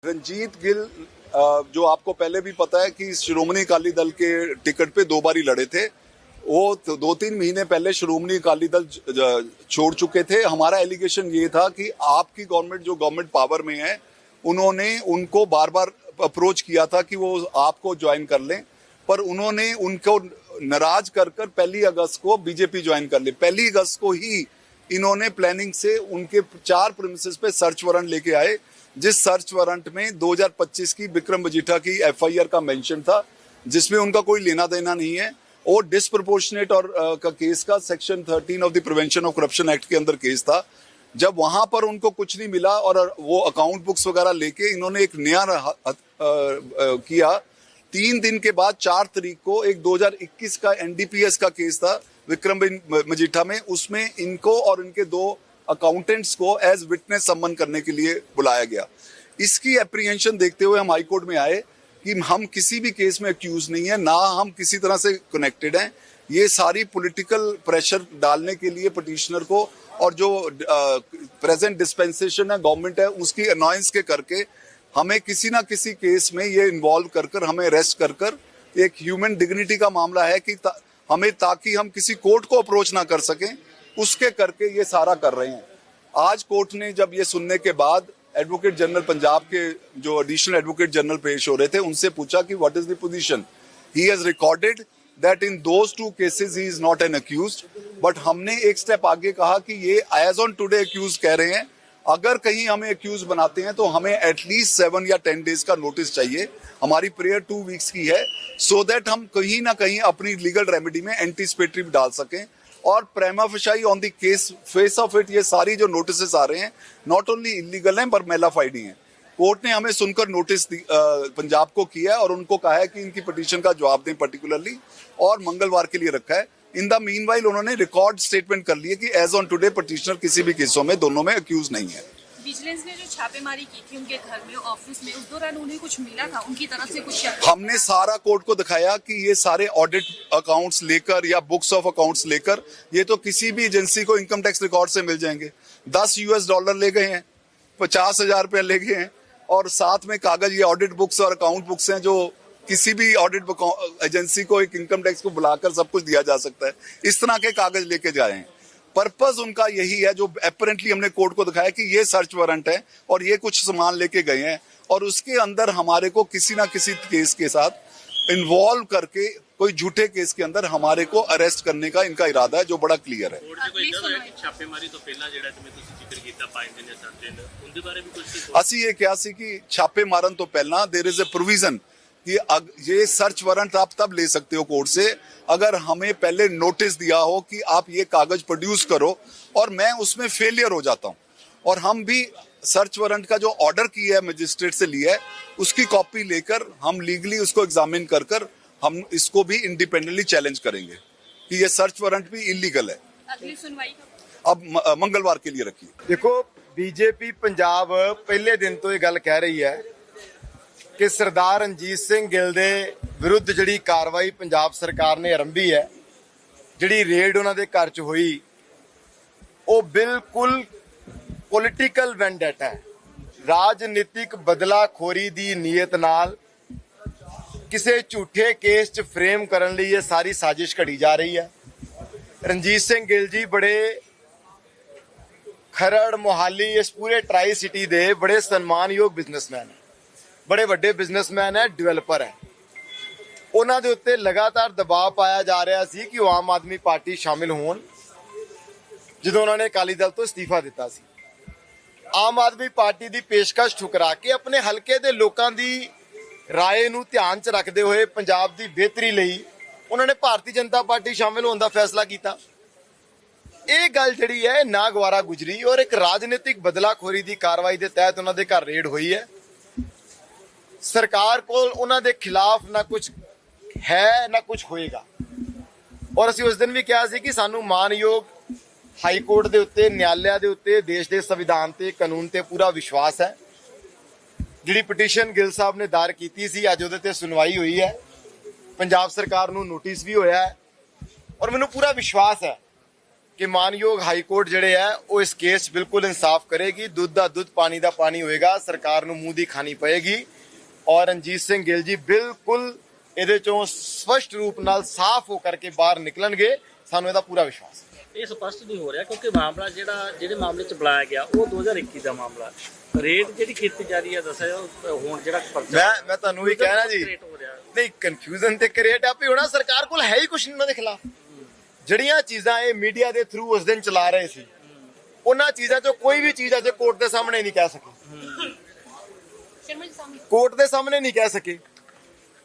रंजीत गिल जो आपको पहले भी पता है कि श्रोमणी अकाली दल के टिकट पे 2 बार ही लड़े थे। वो तो 2-3 महीने पहले श्रोमणी अकाली दल छोड़ चुके थे। हमारा एलिगेशन ये था कि आपकी गवर्नमेंट जो गवर्नमेंट पावर में है उन्होंने उनको बार बार अप्रोच किया था कि वो आपको ज्वाइन कर लें, पर उन्होंने उनको नाराज कर 1 अगस्त को बीजेपी ज्वाइन कर ले। 1 अगस्त को ही इन्होंने प्लानिंग से उनके 4 प्रीमिसेस पे सर्च वारंट लेके आए, जिस सर्च वारंट में 2025 की विक्रम मजीठा की एफआईआर का मेंशन था, जिसमें उनका कोई लेना देना नहीं है। और डिसप्रोपोर्शनेट और का केस का section 13 of the prevention of corruption act के अंदर केस था। जब वहां पर उनको कुछ नहीं मिला और वो अकाउंट बुक्स वगैरह लेके इन्होंने एक नया किया। 3 दिन के बाद 4 तारीख को एक 2021 का एनडीपीएस का केस था विक्रम मजीठा में, उसमें इनको और इनके 2 अकाउंटेंट्स को एज विटनेस सम्मन करने के लिए बुलाया गया। इसकी एप्रीहेंशन देखते हुए हम हाईकोर्ट में आए कि हम किसी भी केस में अक्यूज नहीं है, ना हम किसी तरह से कनेक्टेड हैं। ये सारी पॉलिटिकल प्रेशर डालने के लिए पिटिशनर को और जो प्रेजेंट डिस्पेंसेशन है गवर्नमेंट है उसकी अनॉयंस के करके हमें किसी ना किसी केस में ये इन्वॉल्व कर हमें अरेस्ट कर एक ह्यूमन डिग्निटी का मामला है कि हमें ताकि हम किसी कोर्ट को अप्रोच ना कर सकें, उसके करके ये सारा कर रहे हैं। आज कोर्ट ने जब ये सुनने के बाद एडवोकेट जनरल पंजाब के जो एडिशनल एडवोकेट जनरल पेश हो रहे थे उनसे पूछा कि what is the position. He has recorded that in those 2 cases he is not an accused, but हमने एक स्टेप आगे कहा कि ये एज ऑन टुडे अक्यूज कह रहे हैं। अगर कहीं हमें अक्यूज बनाते हैं तो हमें एटलीस्ट 7 या 10 डेज का नोटिस चाहिए। हमारी प्रेयर 2 वीक्स की है, सो दैट हम कहीं ना कहीं अपनी लीगल रेमेडी में एंटीसिपेटरी डाल सकें। और prima facie on the case face of it ये सारी जो नोटिस आ रहे हैं नॉट ओनली इलीगल हैं पर मेलाफाइड ही हैं। कोर्ट ने हमें सुनकर नोटिस पंजाब को किया है और उनको कहा है कि इनकी पिटीशन का जवाब दें पर्टिकुलरली, और मंगलवार के लिए रखा है। इन द मीनवाइल उन्होंने रिकॉर्ड स्टेटमेंट कर लिए कि एज ऑन टुडे पिटीशनर किसी भी केसों में दोनों में अक्यूज नहीं है। विजिलेंस ने जो छापेमारी की थी उनके घर में, ऑफिस में, उस दौरान उन्हें कुछ मिला था उनकी तरफ से कुछ? हमने सारा कोर्ट को दिखाया कि ये सारे ऑडिट अकाउंट्स लेकर या बुक्स ऑफ अकाउंट्स लेकर ये तो किसी भी एजेंसी को इनकम टैक्स रिकॉर्ड से मिल जाएंगे। $10 ले गए हैं, 50,000 रुपए ले गए हैं, और साथ में कागज ये ऑडिट बुक्स और अकाउंट बुक्स हैं जो किसी भी ऑडिट एजेंसी को एक इनकम टैक्स को बुलाकर सब कुछ दिया जा सकता है। इस तरह के कागज लेके जाए हैं। पर्पस उनका यही है जो अपरेंटली हमने कोर्ट को दिखाया कि ये सर्च वारंट है और ये कुछ सामान लेके गए हैं, और उसके अंदर हमारे को किसी ना किसी केस के साथ इन्वॉल्व करके कोई झूठे केस के अंदर हमारे को अरेस्ट करने का इनका इरादा है, जो बड़ा क्लियर है। ਅਸੀਂ ਇਹ ਕਿਹਾ ਸੀ कि छापे मारन तो पहला देयर इज ए प्रोविजन कि ये सर्च वारंट आप तब ले सकते हो कोर्ट से अगर हमें पहले नोटिस दिया हो कि आप ये कागज प्रोड्यूस करो, और मैं उसमें फेलियर हो जाता हूँ। और हम भी सर्च वारंट का जो ऑर्डर किया है मजिस्ट्रेट से लिया है उसकी कॉपी लेकर हम लीगली उसको एग्जामिन कर हम इसको भी इंडिपेंडेंटली चैलेंज करेंगे कि ये सर्च वारंट भी इलीगल है। अगली सुनवाई अब मंगलवार के लिए रखिए। देखो, बीजेपी पंजाब पहले दिन तो ये गल कह रही है कि सरदार रणजीत सिंह गिल दे विरुद्ध जिहड़ी कार्रवाई पंजाब सरकार ने आरंभी है, जिहड़ी रेड उन्हां दे घर च हुई, वो बिल्कुल पॉलिटिकल वेंडेटा है। राजनीतिक बदलाखोरी दी नीयत नाल किसी झूठे केस च फ्रेम करन लई ये सारी साजिश घड़ी जा रही है। रणजीत सिंह गिल जी बड़े खरड़ मोहाली इस पूरे ट्राई सिटी दे बड़े सन्मानयोग बिजनेसमैन है, बड़े वड्डे बिजनेसमैन है, डेवलपर है। उन्हां दे उत्ते लगातार दबाव पाया जा रहा सी कि वो आम आदमी पार्टी शामिल होण, जदों उन्होंने अकाली दल तो इस्तीफा दिता सी। आम आदमी पार्टी की पेशकश ठुकरा के अपने हल्के दे लोकां दी राय नूं ध्यान च रखते हुए पंजाब की बेहतरी लई उन्होंने भारतीय जनता पार्टी शामिल होने का फैसला किया। ये गल जिहड़ी है ना गवारा गुजरी, और एक राजनीतिक बदलाखोरी की कार्रवाई के तहत उन्होंने घर रेड हुई है। सरकार को उन्होंने खिलाफ ना कुछ है ना कुछ होएगा, और असीं उस दिन भी कहा सी कि सानू मानयोग हाई कोर्ट के उत्ते, न्यायालय के उत्ते, देश के संविधान ते कानून ते पूरा विश्वास है। जिहड़ी पिटीशन गिल साहब ने दायर की सी, अज उहदे ते सुनवाई हुई है, पंजाब सरकार नूं नोटिस भी होया है, और मैनूं पूरा विश्वास है ਕਿ ਮਾਨਯੋਗ ਹਾਈ ਕੋਰਟ ਜਿਹੜੇ ਹੈ ਉਹ ਇਸ ਕੇਸ 'ਚ ਬਿਲਕੁਲ ਇਨਸਾਫ ਕਰੇਗੀ। ਦੁੱਧ ਦਾ ਦੁੱਧ ਪਾਣੀ ਦਾ ਪਾਣੀ ਹੋਏਗਾ। ਸਰਕਾਰ ਨੂੰ ਮੂੰਹ ਦੀ ਖਾਣੀ ਪਏਗੀ ਔਰ ਰਣਜੀਤ ਸਿੰਘ ਗਿੱਲ ਜੀ ਬਿਲਕੁਲ ਇਹਦੇ ਚੋਂ ਸਪਸ਼ਟ ਰੂਪ ਨਾਲ ਸਾਫ਼ ਹੋ ਕਰਕੇ ਬਾਹਰ ਨਿਕਲਣਗੇ। ਸਾਨੂੰ ਇਹਦਾ ਪੂਰਾ ਵਿਸ਼ਵਾਸ ਹੈ। ਇਹ ਸਪਸ਼ਟ ਨਹੀਂ ਹੋ ਰਿਹਾ ਕਿਉਂਕਿ ਮਾਮਲਾ ਜਿਹੜੇ ਮਾਮਲੇ 'ਚ ਬੁਲਾਇਆ ਗਿਆ ਉਹ 2021 ਦਾ ਮਾਮਲਾ। ਰੇਡ ਜਿਹੜੀ ਕੀਤੀ ਜਾ ਰਹੀ ਹੈ ਦੱਸਿਆ ਹੁਣ ਜਿਹੜਾ ਮੈਂ ਤੁਹਾਨੂੰ ਵੀ ਕਹਿਣਾ ਜੀ, ਨਹੀਂ ਕਨਫਿਊਜ਼ਨ ਤੇ ਕ੍ਰੀਏਟ ਆਪੇ ਹੋਣਾ। ਸਰਕਾਰ ਕੋਲ ਹੈ ਹੀ ਕੁਛ ਨਹੀਂ ਉਹਨਾਂ ਦੇ ਖਿਲਾਫ। ਜਿਹੜੀਆਂ ਚੀਜ਼ਾਂ ਇਹ ਮੀਡੀਆ ਦੇ ਥਰੂ ਉਸ ਦਿਨ ਚਲਾ ਰਹੇ ਸੀ, ਉਹਨਾਂ ਚੀਜ਼ਾਂ 'ਚੋਂ ਕੋਈ ਵੀ ਚੀਜ਼ ਅਜੇ ਕੋਰਟ ਦੇ ਸਾਹਮਣੇ ਨਹੀਂ ਕਹਿ ਸਕੇ। ਕੋਰਟ ਦੇ ਸਾਹਮਣੇ ਨਹੀਂ ਕਹਿ ਸਕੇ।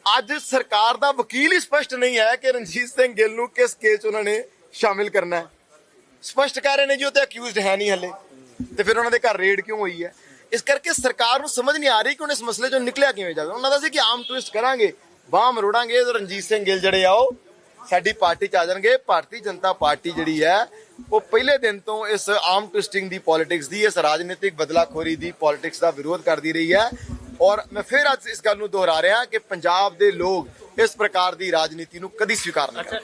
ਅੱਜ ਸਰਕਾਰ ਦਾ ਵਕੀਲ ਹੀ ਸਪਸ਼ਟ ਨਹੀਂ ਹੈ ਕਿ ਰਣਜੀਤ ਸਿੰਘ ਗਿੱਲ ਨੂੰ ਕਿਸ ਕੇਸ 'ਚ ਉਹਨਾਂ ਨੇ ਸ਼ਾਮਿਲ ਕਰਨਾ ਹੈ। ਸਪਸ਼ਟ ਕਹਿ ਰਹੇ ਨੇ ਜੀ ਉਹ ਤੇ ਅਕਿਊਜ਼ਡ ਹੈ ਨਹੀਂ ਹਲੇ, ਤੇ ਫਿਰ ਉਹਨਾਂ ਦੇ ਘਰ ਰੇਡ ਕਿਉਂ ਹੋਈ ਹੈ? ਇਸ ਕਰਕੇ ਸਰਕਾਰ ਨੂੰ ਸਮਝ ਨਹੀਂ ਆ ਰਹੀ ਕਿ ਹੁਣ ਇਸ ਮਸਲੇ 'ਚੋਂ ਨਿਕਲਿਆ ਕਿਵੇਂ ਜਾਵੇ। ਉਹਨਾਂ ਦਾ ਸੀ ਕਿ ਆਮ ਟਵਿਸਟ ਕਰਾਂਗੇ, ਬਾਹ ਮਰੋੜਾਂਗੇ, ਰਣਜੀਤ ਸਿੰਘ ਗਿੱਲ ਜਿਹੜੇ ਆ ਉਹ ਸਾਡੀ ਪਾਰਟੀ 'ਚ ਆ ਜਾਣਗੇ। ਭਾਰਤੀ ਜਨਤਾ ਪਾਰਟੀ ਜਿਹੜੀ ਹੈ ਉਹ ਪਹਿਲੇ ਦਿਨ ਤੋਂ ਇਸ ਆਮ ਟਵਿਸਟਿੰਗ ਦੀ ਪੋਲਿਟਿਕਸ ਦੀ, ਇਸ ਰਾਜਨੀਤਿਕ ਬਦਲਾਖੋਰੀ ਦੀ ਪੋਲਿਟਿਕਸ ਦਾ ਵਿਰੋਧ ਕਰਦੀ ਰਹੀ ਹੈ। ਔਰ ਮੈਂ ਫਿਰ ਅੱਜ ਇਸ ਗੱਲ ਨੂੰ ਦੁਹਰਾ ਰਿਹਾ ਕਿ ਪੰਜਾਬ ਦੇ ਲੋਕ ਇਸ ਪ੍ਰਕਾਰ ਦੀ ਰਾਜਨੀਤੀ ਨੂੰ ਕਦੀ ਸਵੀਕਾਰ ਨਹੀਂ ਕਰਨਗੇ।